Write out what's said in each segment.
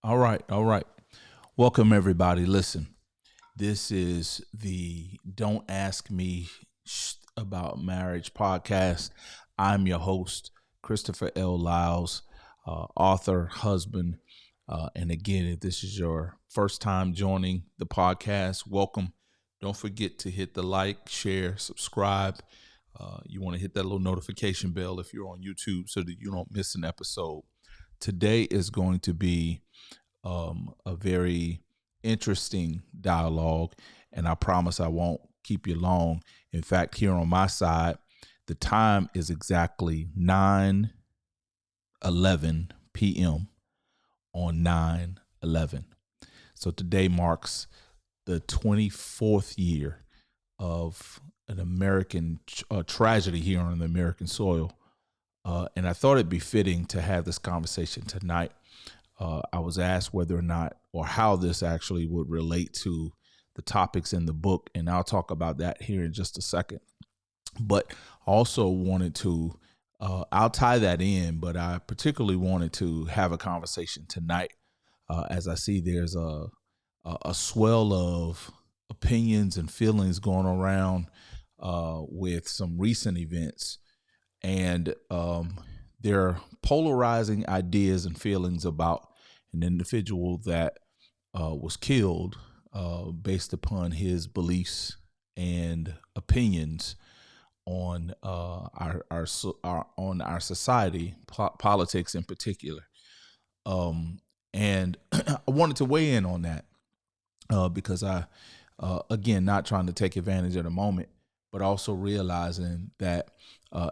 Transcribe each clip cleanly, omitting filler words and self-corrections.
All right. All right. Welcome, everybody. Listen, this is the Don't Ask Me About Marriage podcast. I'm your host, Christopher L. Lyles, author, husband. And again, if this is your first time joining the podcast, welcome. Don't forget to hit the like, share, subscribe. You want to hit that little notification bell if you're on YouTube so that you don't miss an episode. Today is going to be a very interesting dialogue, and I promise I won't keep you long. In fact, here on my side, the time is exactly 9:11 p.m. on 9/11. So today marks the 24th year of an American tragedy here on the American soil. And I thought it'd be fitting to have this conversation tonight. I was asked whether or not or how this actually would relate to the topics in the book, and I'll talk about that here in just a second. But also wanted to, I'll tie that in, but I particularly wanted to have a conversation tonight as I see there's a swell of opinions and feelings going around with some recent events. And there are polarizing ideas and feelings about an individual that was killed based upon his beliefs and opinions on our society, politics in particular. And I wanted to weigh in on that because I, again, not trying to take advantage of the moment, but also realizing that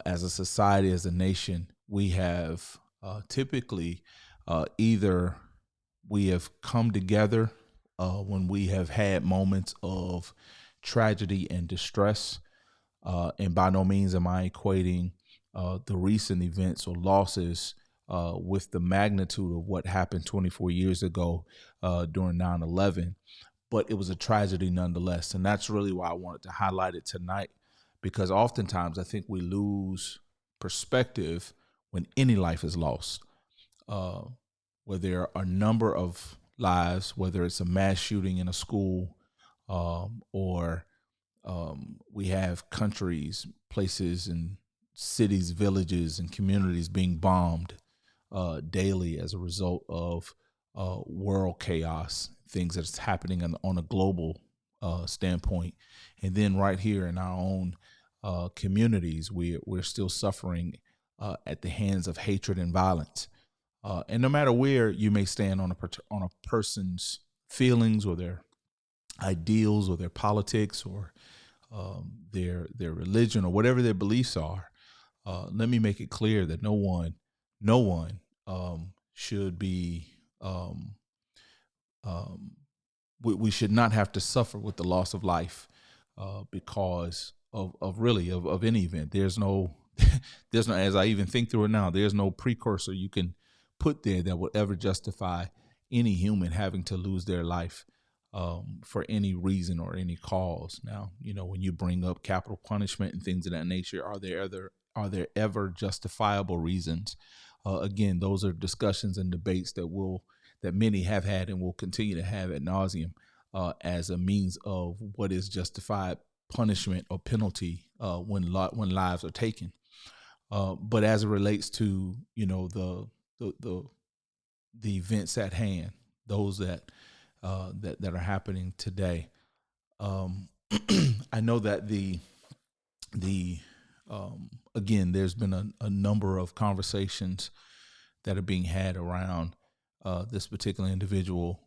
as a society, as a nation, we have typically either we have come together when we have had moments of tragedy and distress. And by no means am I equating the recent events or losses with the magnitude of what happened 24 years ago during 9/11. But it was a tragedy nonetheless. And that's really why I wanted to highlight it tonight, because oftentimes I think we lose perspective when any life is lost, where there are a number of lives, whether it's a mass shooting in a school or we have countries, places, and cities, villages, and communities being bombed daily as a result of world chaos, things that's happening on a global standpoint. And then right here in our own communities, we're still suffering at the hands of hatred and violence. And no matter where you may stand on a person's feelings or their ideals or their politics or their religion or whatever their beliefs are, let me make it clear that no one should be. We should not have to suffer with the loss of life because of any event. There's no, as I even think through it now, there's no precursor you can put there that would ever justify any human having to lose their life for any reason or any cause. Now, when you bring up capital punishment and things of that nature, are there ever justifiable reasons? Again, those are discussions and debates that many have had and will continue to have ad nauseum as a means of what is justified punishment or penalty when lives are taken. But as it relates to the events at hand, those that are happening today, I know that the again, there's been a number of conversations that are being had around this particular individual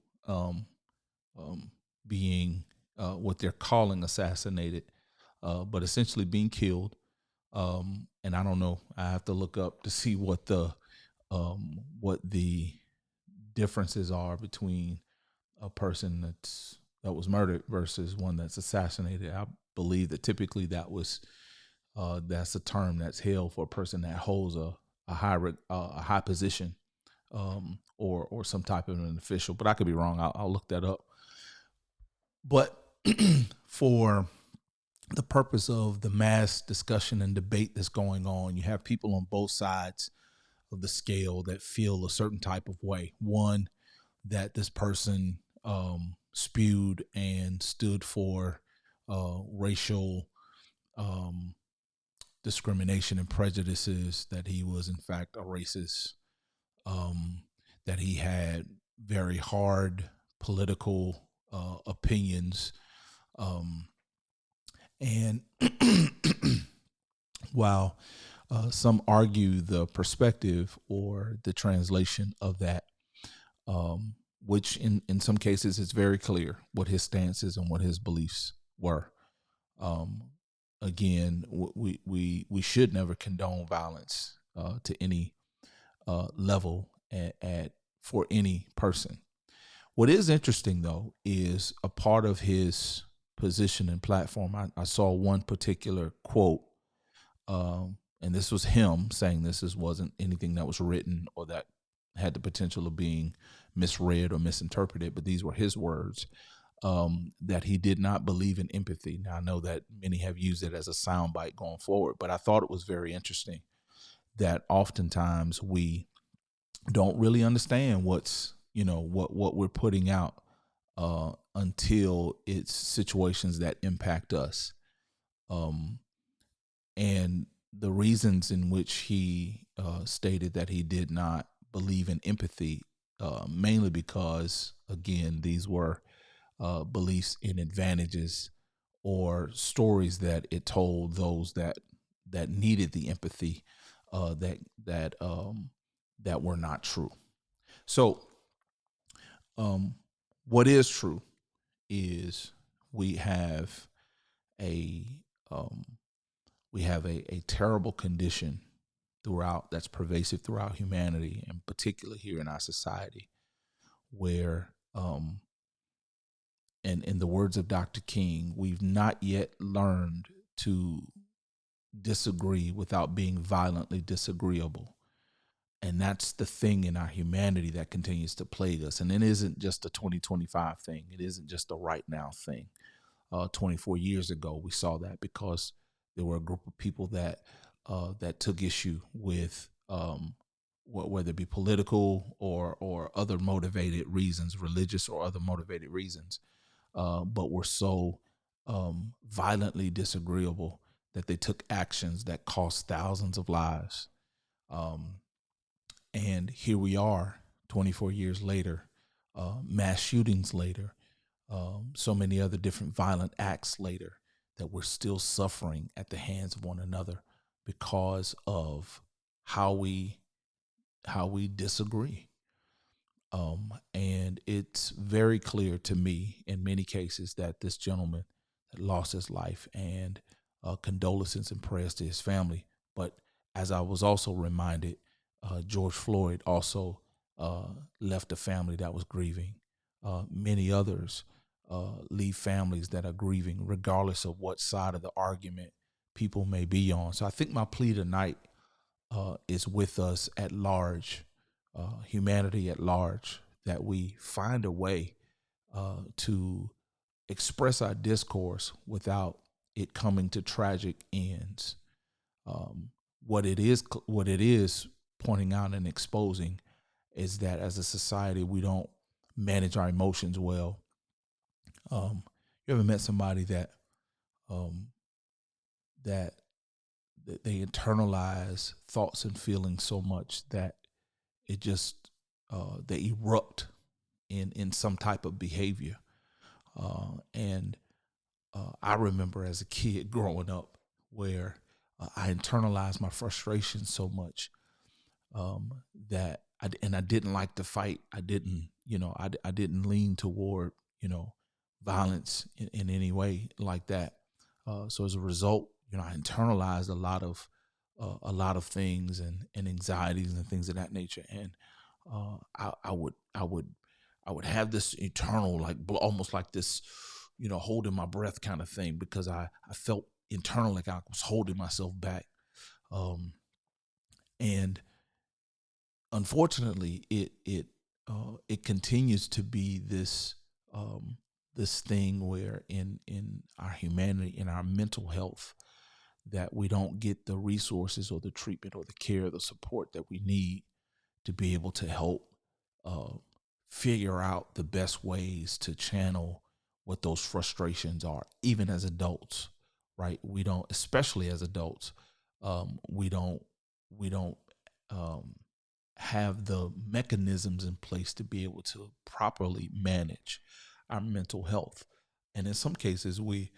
being what they're calling assassinated, but essentially being killed. And I don't know. I have to look up to see what the differences are between a person that was murdered versus one that's assassinated. I believe that typically that's a term that's held for a person that holds a high position or some type of an official, but I could be wrong. I'll look that up. But for the purpose of the mass discussion and debate that's going on, you have people on both sides of the scale that feel a certain type of way. One, that this person spewed and stood for racial um, discrimination and prejudices, that he was in fact a racist, um, that he had very hard political opinions, um, and while some argue the perspective or the translation of that, um, which in some cases it's very clear what his stance is and what his beliefs were. Um, Again, we should never condone violence to any level at for any person. What is interesting though is a part of his position and platform. I saw one particular quote, and this was him saying this. This wasn't anything that was written or that had the potential of being misread or misinterpreted, but these were his words. That he did not believe in empathy. Now I know that many have used it as a soundbite going forward, but I thought it was very interesting that oftentimes we don't really understand what's what we're putting out until it's situations that impact us. Um, and the reasons in which he stated that he did not believe in empathy, mainly because, again, these were beliefs in advantages or stories that it told those that needed the empathy, that were not true. So, um, what is true is we have a um, a terrible condition throughout that's pervasive throughout humanity, and particularly here in our society, where and in the words of Dr. King, we've not yet learned to disagree without being violently disagreeable. And that's the thing in our humanity that continues to plague us. And it isn't just a 2025 thing. It isn't just a right now thing. 24 years ago, we saw that because there were a group of people that took issue with whether it be political or other motivated reasons, religious or other motivated reasons, but were so violently disagreeable that they took actions that cost thousands of lives. Um, and here we are, 24 years later, mass shootings later, so many other different violent acts later, that we're still suffering at the hands of one another because of how we disagree. And it's very clear to me in many cases that this gentleman lost his life, and condolences and prayers to his family. But as I was also reminded, George Floyd also left a family that was grieving. Many others leave families that are grieving, regardless of what side of the argument people may be on. So I think my plea tonight is with us at large, humanity at large, that we find a way to express our discourse without it coming to tragic ends. Um, what it is pointing out and exposing is that as a society we don't manage our emotions well. You ever met somebody um, that they internalize thoughts and feelings so much that it just they erupt in some type of behavior? And I remember as a kid growing up where I internalized my frustration so much that I didn't like to fight. I didn't, I didn't lean toward, violence in any way like that. So as a result, I internalized a lot of things and anxieties and things of that nature. And I would have this eternal, like almost like this, holding my breath kind of thing, because I felt internal like I was holding myself back. And unfortunately, it continues to be this thing where in our humanity, in our mental health, that we don't get the resources or the treatment or the care or the support that we need to be able to help uh, figure out the best ways to channel what those frustrations are, even as adults, right? We don't, especially as adults, we don't um, have the mechanisms in place to be able to properly manage our mental health. And in some cases, we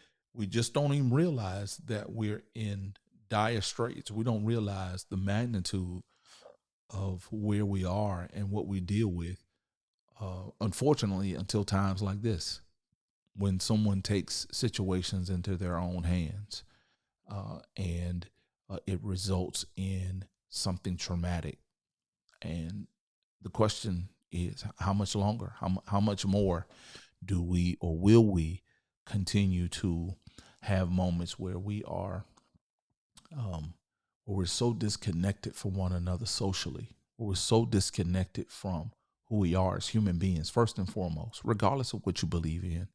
just don't even realize that we're in dire straits. We don't realize the magnitude of where we are and what we deal with, unfortunately, until times like this, when someone takes situations into their own hands, and it results in something traumatic. And the question is, how much longer, how much more do we or will we continue to have moments where we are, where we're so disconnected from one another socially, where we're so disconnected from who we are as human beings, first and foremost, regardless of what you believe in,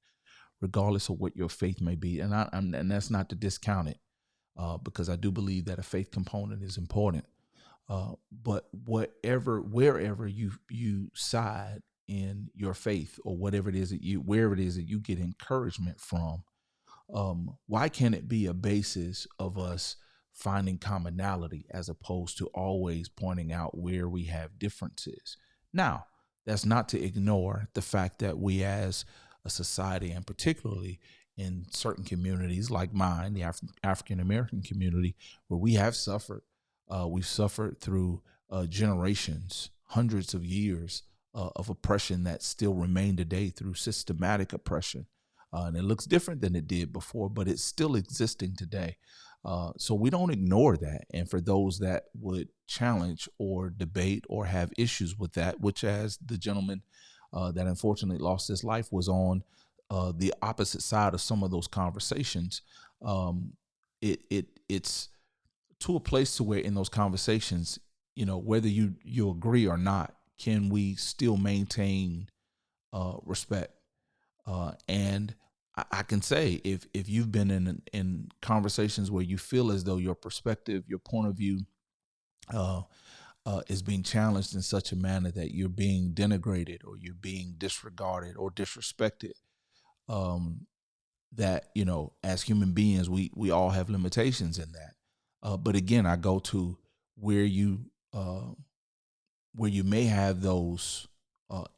regardless of what your faith may be. And that's not to discount it, because I do believe that a faith component is important. But wherever you side in your faith, or whatever it is that wherever it is that you get encouragement from, why can't it be a basis of us finding commonality as opposed to always pointing out where we have differences? Now, that's not to ignore the fact that we as a society, and particularly in certain communities like mine, the African American community, where we have suffered, we've suffered through generations, hundreds of years of oppression that still remain today through systematic oppression. And it looks different than it did before, but it's still existing today. So we don't ignore that. And for those that would challenge or debate or have issues with that, which, as the gentleman that unfortunately lost his life was on the opposite side of some of those conversations, it's to a place to where in those conversations, whether you agree or not, can we still maintain respect? And I can say, if you've been in conversations where you feel as though your perspective, your point of view, is being challenged in such a manner that you're being denigrated or you're being disregarded or disrespected, that as human beings, we all have limitations in that. But again, I go to where you may have those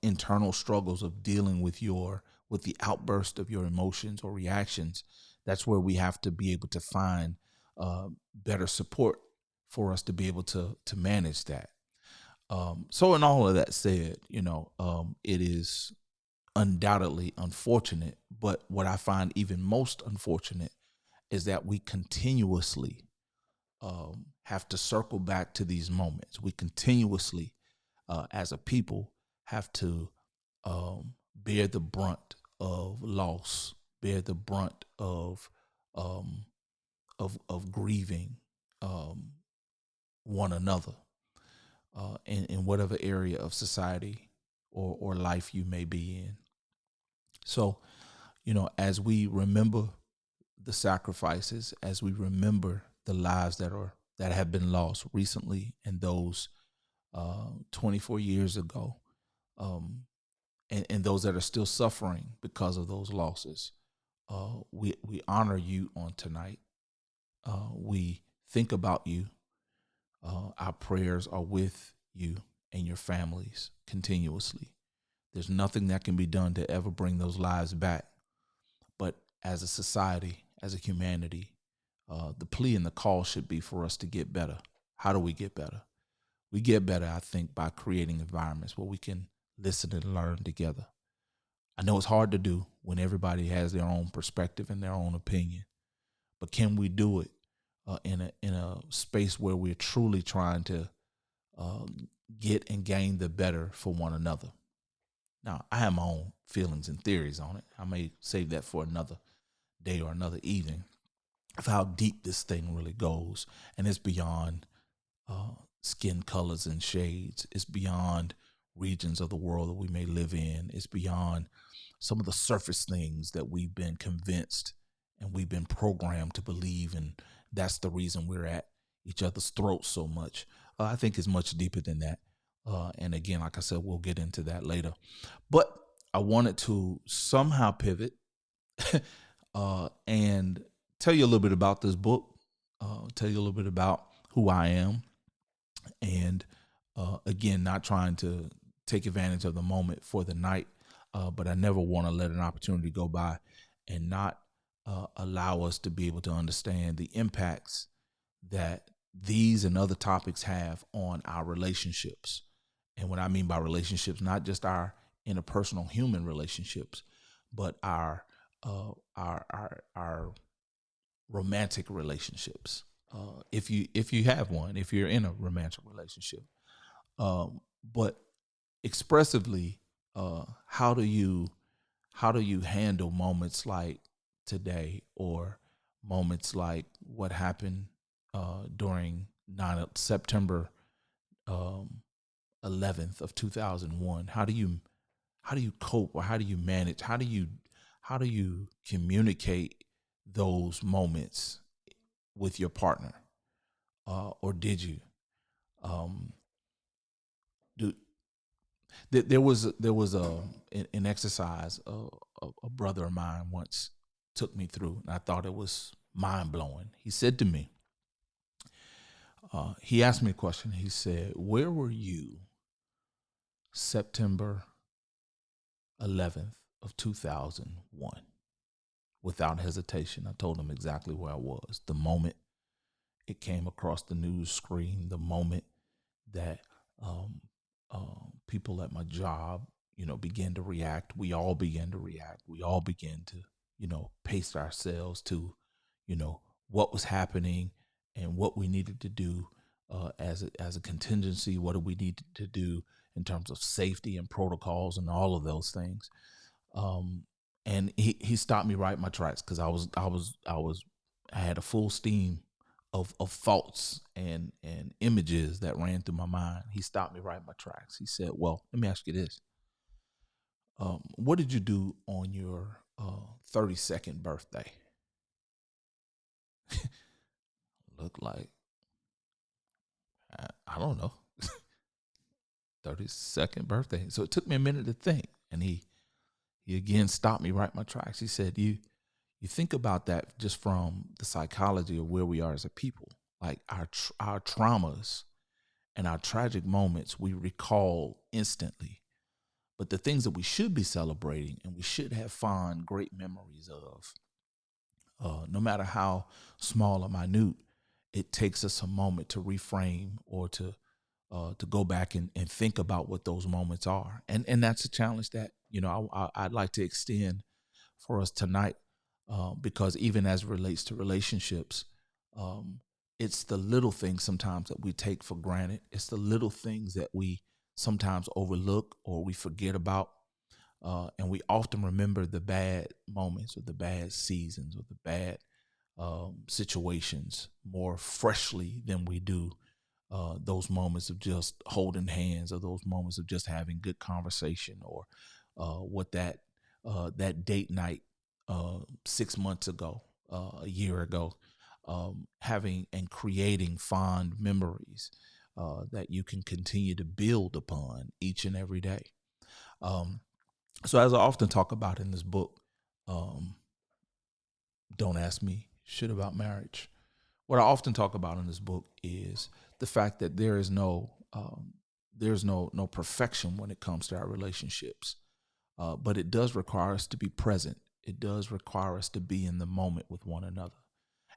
internal struggles of dealing with the outburst of your emotions or reactions. That's where we have to be able to find better support for us to be able to manage that. So in all of that said, it is undoubtedly unfortunate, but what I find even most unfortunate is that we continuously have to circle back to these moments. We continuously, as a people, have to bear the brunt of loss, bear the brunt of grieving one another in whatever area of society or life you may be in. So, as we remember the sacrifices, as we remember the lives that have been lost recently, and those 24 years ago, and those that are still suffering because of those losses, we honor you on tonight. We think about you. Our prayers are with you and your families continuously. There's nothing that can be done to ever bring those lives back. But as a society, as a humanity, the plea and the call should be for us to get better. How do we get better? We get better, I think, by creating environments where we can listen and learn together. I know it's hard to do when everybody has their own perspective and their own opinion, but can we do it in a space where we're truly trying to get and gain the better for one another? Now, I have my own feelings and theories on it. I may save that for another day or another evening, of how deep this thing really goes. And it's beyond skin colors and shades. It's beyond regions of the world that we may live in. It's beyond some of the surface things that we've been convinced and we've been programmed to believe. And that's the reason we're at each other's throats so much. I think it's much deeper than that. And again, like I said, we'll get into that later. But I wanted to somehow pivot and tell you a little bit about this book, tell you a little bit about who I am, and again, not trying to take advantage of the moment for the night, but I never want to let an opportunity go by and not allow us to be able to understand the impacts that these and other topics have on our relationships. And what I mean by relationships, not just our interpersonal human relationships, but our romantic relationships. If you have one, if you're in a romantic relationship, but expressively, how do you handle moments like today, or moments like what happened during September 11th of 2001? How do you cope, or how do you manage? How do you communicate those moments with your partner, or did you? Um, do there was an exercise a brother of mine once took me through, and I thought it was mind blowing. He said to me, he asked me a question. He said, "Where were you September 11th of 2001?" Without hesitation, I told him exactly where I was. The moment it came across the news screen, the moment that um, people at my job, began to react. We all began to react. We all began to, pace ourselves to, what was happening and what we needed to do as a contingency. What do we need to do in terms of safety and protocols and all of those things? Um, and he stopped me right in my tracks, because I had a full steam of thoughts and images that ran through my mind. He stopped me right in my tracks. He said, "Well, let me ask you this: what did you do on your 32nd birthday?" Looked like, I don't know, 32nd birthday. So it took me a minute to think, and he again stopped me right in my tracks. He said, "You think about that just from the psychology of where we are as a people, like our traumas and our tragic moments, we recall instantly. But the things that we should be celebrating and we should have fond, great memories of, no matter how small or minute, it takes us a moment to reframe, or to go back and think about what those moments are." And that's a challenge that I'd like to extend for us tonight, because even as it relates to relationships, um, it's the little things sometimes that we take for granted. It's the little things that we sometimes overlook or we forget about. And we often remember the bad moments, or the bad seasons, or the bad situations more freshly than we do those moments of just holding hands, or those moments of just having good conversation, or what that date night 6 months ago, a year ago, having and creating fond memories that you can continue to build upon each and every day. Um, so, as I often talk about in this book, um, don't ask me shit about marriage. What I often talk about in this book is the fact that there's no perfection when it comes to our relationships, but it does require us to be present. It does require us to be in the moment with one another.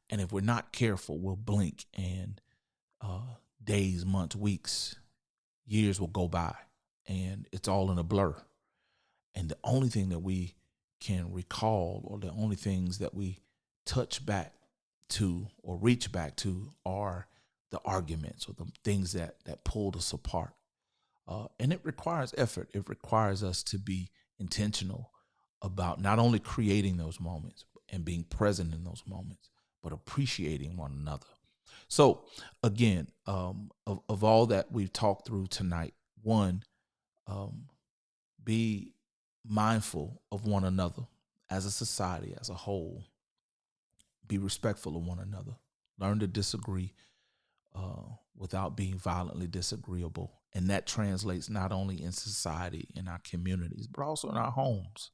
And if we're not careful, we'll blink, and days, months, weeks, years will go by, and it's all in a blur. And the only thing that we can recall, or the only things that we touch back to or reach back to, are the arguments, or the things that pulled us apart. And it requires effort. It requires us to be intentional about not only creating those moments and being present in those moments, but appreciating one another. So, again, of all that we've talked through tonight, one, um, be mindful of one another as a society, as a whole. Be respectful of one another. Learn to disagree without being violently disagreeable. And that translates not only in society, in our communities, but also in our homes.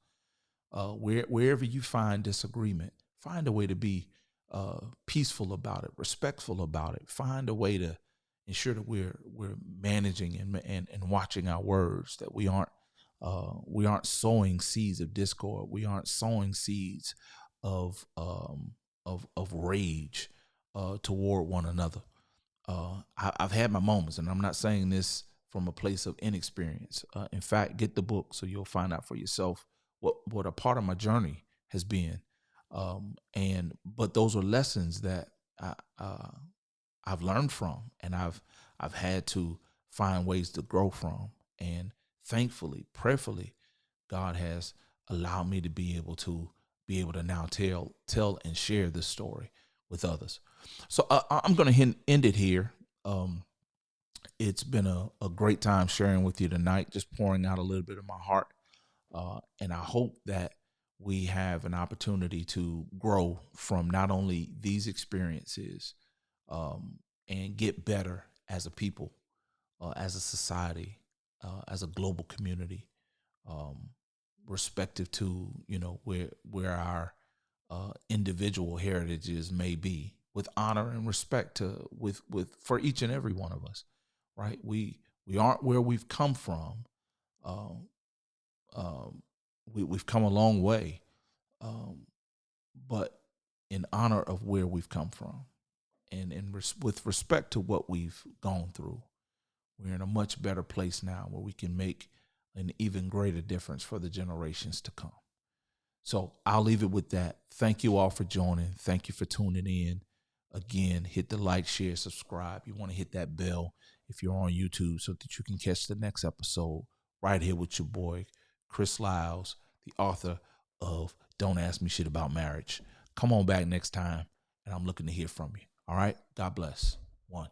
Wherever you find disagreement, find a way to be peaceful about it, respectful about it. Find a way to ensure that we're managing and watching our words, that we aren't sowing seeds of discord. We aren't sowing seeds of of rage toward one another. I've had my moments, and I'm not saying this from a place of inexperience. In fact, get the book so you'll find out for yourself what a part of my journey has been. And but those are lessons that I've learned from, and I've had to find ways to grow from. And thankfully, prayerfully, God has allowed me to be able to now tell and share this story with others. So I'm going to end it here. Um, it's been a great time sharing with you tonight, just pouring out a little bit of my heart. And I hope that we have an opportunity to grow from not only these experiences and get better as a people, as a society, as a global community, um, respective to where our individual heritages may be, with honor and respect to with for each and every one of us. Right? We aren't where we've come from. Um, we've come a long way, um, but in honor of where we've come from, and with respect to what we've gone through, we're in a much better place now where we can make an even greater difference for the generations to come. So I'll leave it with that. Thank you all for joining. Thank you for tuning in. Again, hit the like, share, subscribe. You want to hit that bell if you're on YouTube so that you can catch the next episode right here with your boy, Chris Lyles, the author of Don't Ask Me Shit About Marriage. Come on back next time, and I'm looking to hear from you. All right? God bless. One.